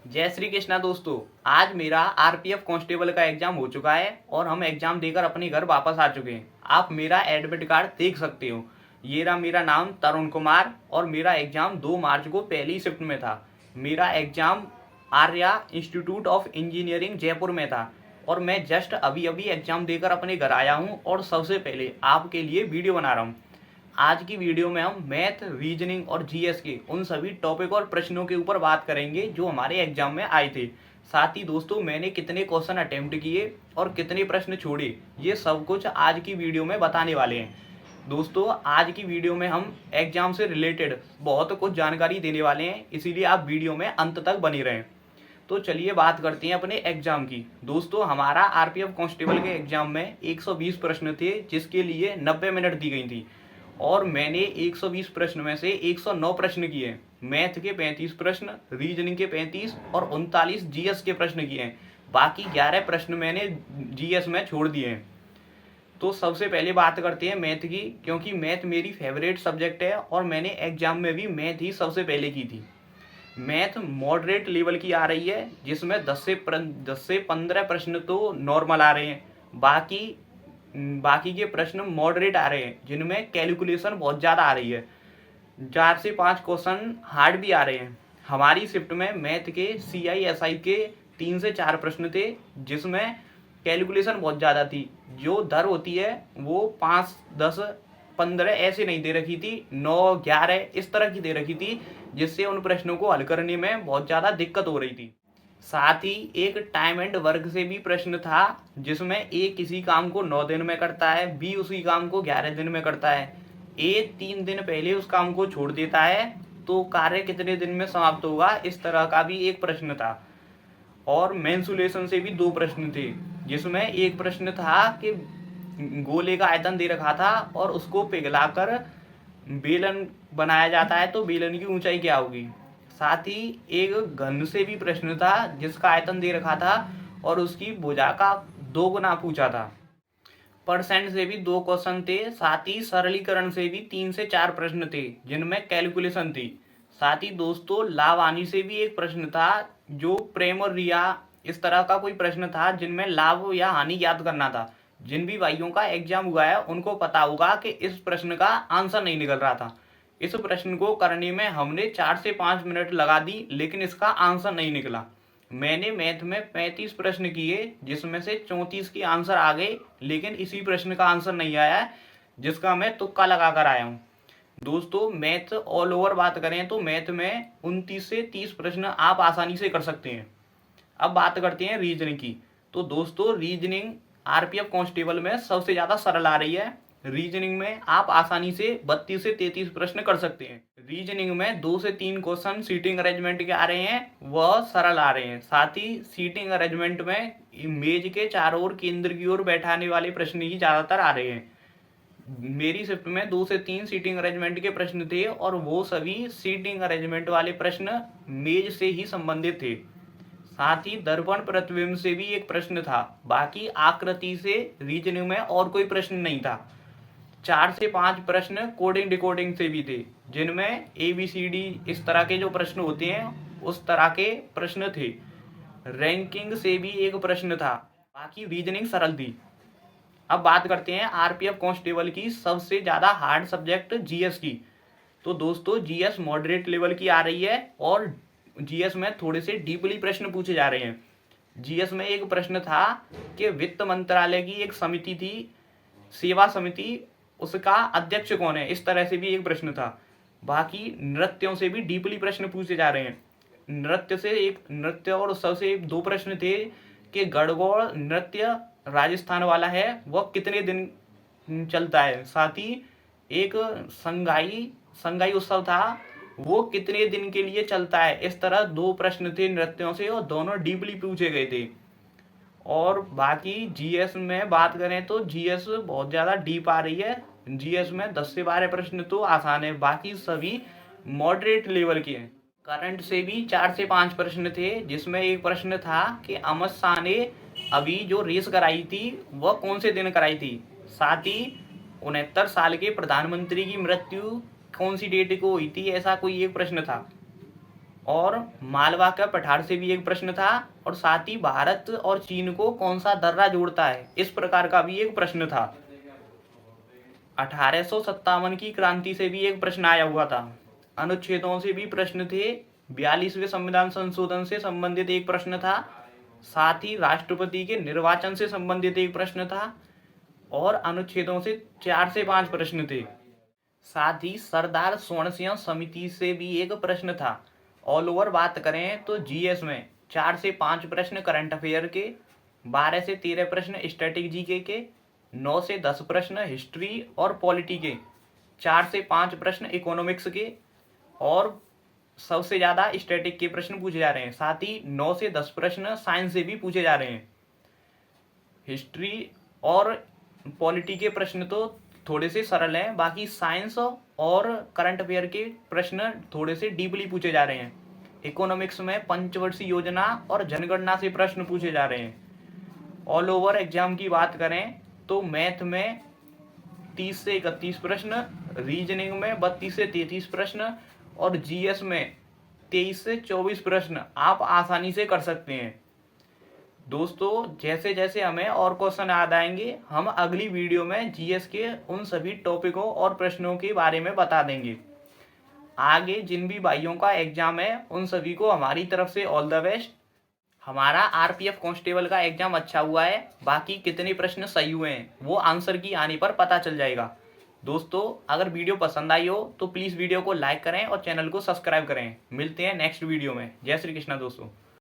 जय श्री कृष्णा दोस्तों। आज मेरा आरपीएफ कांस्टेबल का एग्जाम हो चुका है और हम एग्जाम देकर अपने घर वापस आ चुके हैं। आप मेरा एडमिट कार्ड देख सकते हो। ये रहा मेरा नाम तरुण कुमार और मेरा एग्जाम 2 मार्च को पहली शिफ्ट में था। मेरा exam Arya institute of engineering Jaipur में था और मैं जस्ट अभी अभी एग्जाम देकर अपने घर आया हूँ और सबसे पहले आपके लिए वीडियो बना रहा हूँ। आज की वीडियो में हम मैथ, रीजनिंग और जीएस के उन सभी टॉपिक और प्रश्नों के ऊपर बात करेंगे जो हमारे एग्जाम में आए थे। साथ ही दोस्तों मैंने कितने क्वेश्चन अटेम्प्ट किए और कितने प्रश्न छोड़े, ये सब कुछ आज की वीडियो में बताने वाले हैं। दोस्तों आज की वीडियो में हम एग्जाम से रिलेटेड बहुत कुछ जानकारी देने वाले हैं, इसीलिए आप वीडियो में अंत तक बने रहें। तो चलिए बात करते हैं अपने एग्जाम की। दोस्तों हमारा आरपीएफ कांस्टेबल के एग्जाम में 120 प्रश्न थे जिसके लिए 90 मिनट दी गई थी और मैंने 120 प्रश्न में से 109 प्रश्न किए। मैथ के 35 प्रश्न, रीजनिंग के 35 और 39 जीएस के प्रश्न किए हैं। बाकी 11 प्रश्न मैंने जीएस में छोड़ दिए हैं। तो सबसे पहले बात करते हैं मैथ की, क्योंकि मैथ मेरी फेवरेट सब्जेक्ट है और मैंने एग्जाम में भी मैथ ही सबसे पहले की थी। मैथ मॉडरेट लेवल की आ रही है जिसमें 10 से 15 प्रश्न तो नॉर्मल आ रहे हैं। बाकी के प्रश्न मॉडरेट आ रहे हैं जिनमें कैलकुलेशन बहुत ज़्यादा आ रही है। 4 से 5 क्वेश्चन हार्ड भी आ रहे हैं। हमारी शिफ्ट में मैथ के CISI के 3 से 4 प्रश्न थे जिसमें कैलकुलेशन बहुत ज़्यादा थी। जो दर होती है वो 5, 10, 15 ऐसे नहीं दे रखी थी, 9, 11 इस तरह की दे रखी थी, जिससे उन प्रश्नों को हल करने में बहुत ज़्यादा दिक्कत हो रही थी। साथ ही एक टाइम एंड वर्क से भी प्रश्न था जिसमें ए किसी काम को 9 दिन में करता है, बी उसी काम को 11 दिन में करता है, ए 3 दिन पहले उस काम को छोड़ देता है, तो कार्य कितने दिन में समाप्त होगा, इस तरह का भी एक प्रश्न था। और मेंसुलेशन से भी 2 प्रश्न थे जिसमें एक प्रश्न था कि गोले का आयतन दे रखा था और उसको पिघलाकर बेलन बनाया जाता है तो बेलन की ऊंचाई क्या होगी। साथ ही एक घन से भी प्रश्न था जिसका आयतन दे रखा था और उसकी भुजा का 2 गुना पूछा था। परसेंट से भी 2 क्वेश्चन थे। साथ ही सरलीकरण से भी 3 से 4 प्रश्न थे जिनमें कैलकुलेशन थी। साथ ही दोस्तों लाभ हानि से भी एक प्रश्न था, जो प्रेम और रिया इस तरह का कोई प्रश्न था जिनमें लाभ या हानि याद करना था। जिन भी भाइयों का एग्जाम हुआ है उनको पता होगा कि इस प्रश्न का आंसर नहीं निकल रहा था। इस प्रश्न को करने में हमने 4 से 5 मिनट लगा दी लेकिन इसका आंसर नहीं निकला। मैंने मैथ में 35 प्रश्न किए जिसमें से 34 के आंसर आ गए, लेकिन इसी प्रश्न का आंसर नहीं आया है जिसका मैं तुक्का लगा कर आया हूँ। दोस्तों मैथ ऑल ओवर बात करें तो मैथ में 29 से 30 प्रश्न आप आसानी से कर सकते हैं। अब बात करते हैं रीजनिंग की। तो दोस्तों रीजनिंग आरपीएफ कांस्टेबल में सबसे ज़्यादा सरल आ रही है। रीजनिंग में आप आसानी से 32 से 33 प्रश्न कर सकते हैं। रीजनिंग में 2 से 3 क्वेश्चन सीटिंग अरेंजमेंट के आ रहे हैं, वह सरल आ रहे हैं। साथ ही सीटिंग अरेंजमेंट में मेज के चारों ओर केंद्र की ओर बैठाने वाले प्रश्न ही ज़्यादातर आ रहे हैं। मेरी शिफ्ट में 2 से 3 सीटिंग अरेंजमेंट के प्रश्न थे और वो सभी सीटिंग अरेंजमेंट वाले प्रश्न मेज से ही संबंधित थे। साथ ही दर्पण प्रतिबिंब से भी एक प्रश्न था। बाकी आकृति से रीजनिंग में और कोई प्रश्न नहीं था। 4 से 5 प्रश्न कोडिंग डिकोडिंग से भी थे जिनमें ABCD इस तरह के जो प्रश्न होते हैं उस तरह के प्रश्न थे। रैंकिंग से भी एक प्रश्न था। बाकी रीजनिंग सरल थी। अब बात करते हैं आरपीएफ कांस्टेबल की सबसे ज़्यादा हार्ड सब्जेक्ट जीएस की। तो दोस्तों जीएस मॉडरेट लेवल की आ रही है और जीएस में थोड़े से डीपली प्रश्न पूछे जा रहे हैं। जीएस में एक प्रश्न था कि वित्त मंत्रालय की एक समिति थी, सेवा समिति, उसका अध्यक्ष कौन है, इस तरह से भी एक प्रश्न था। बाकी नृत्यों से भी डीपली प्रश्न पूछे जा रहे हैं। नृत्य और उत्सव से 2 प्रश्न थे कि गणगौर नृत्य राजस्थान वाला है वह कितने दिन चलता है। साथ ही एक संगाई उत्सव था, वो कितने दिन के लिए चलता है। इस तरह 2 प्रश्न थे नृत्यों से और दोनों डीपली पूछे गए थे। और बाकी जीएस में बात करें तो जीएस बहुत ज़्यादा डीप आ रही है। जीएस में 10 से 12 प्रश्न तो आसान है, बाकी सभी मॉडरेट लेवल के हैं। करंट से भी 4 से 5 प्रश्न थे जिसमें एक प्रश्न था कि अमित शाह ने अभी जो रेस कराई थी वह कौन से दिन कराई थी। साथ ही 69 साल के प्रधानमंत्री की मृत्यु कौन सी डेट को हुई थी, ऐसा कोई एक प्रश्न था। और मालवा का पठार से भी एक प्रश्न था, और साथ ही भारत और चीन को कौन सा दर्रा जोड़ता है, इस प्रकार का भी एक प्रश्न था। 1857 की क्रांति से भी एक प्रश्न आया हुआ था। अनुच्छेदों से भी प्रश्न थे। 42वें संविधान संशोधन से संबंधित एक प्रश्न था। साथ ही राष्ट्रपति के निर्वाचन से संबंधित एक प्रश्न था, और अनुच्छेदों से 4 से 5 प्रश्न थे। साथ ही सरदार स्वर्ण सिंह समिति से भी एक प्रश्न था। ऑल ओवर बात करें तो जीएस में 4 से 5 प्रश्न करंट अफेयर के, 12 से 13 प्रश्न स्टैटिक जीके के, 9 से 10 प्रश्न हिस्ट्री और पॉलिटी के, 4 से 5 प्रश्न इकोनॉमिक्स के, और सबसे ज़्यादा स्टैटिक के प्रश्न पूछे जा रहे हैं। साथ ही 9 से 10 प्रश्न साइंस से भी पूछे जा रहे हैं। हिस्ट्री और पॉलिटी के प्रश्न तो थोड़े से सरल हैं, बाकी साइंस और करंट अफेयर के प्रश्न थोड़े से डीपली पूछे जा रहे हैं। इकोनॉमिक्स में पंचवर्षीय योजना और जनगणना से प्रश्न पूछे जा रहे हैं। ऑल ओवर एग्जाम की बात करें तो मैथ में 30 से 31 प्रश्न, रीजनिंग में 32 से 33 प्रश्न, और जीएस में 23 से 24 प्रश्न आप आसानी से कर सकते हैं। दोस्तों, जैसे जैसे हमें और क्वेश्चन याद आएंगे, हम अगली वीडियो में जीएस के उन सभी टॉपिकों और प्रश्नों के बारे में बता देंगे। आगे जिन भी भाइयों का एग्जाम है उन सभी को हमारी तरफ से ऑल द बेस्ट। हमारा आरपीएफ कांस्टेबल का एग्जाम अच्छा हुआ है, बाकी कितने प्रश्न सही हुए हैं वो आंसर की आने पर पता चल जाएगा। दोस्तों, अगर वीडियो पसंद आई हो तो प्लीज़ वीडियो को लाइक करें और चैनल को सब्सक्राइब करें। मिलते हैं नेक्स्ट वीडियो में। जय श्री कृष्णा दोस्तों।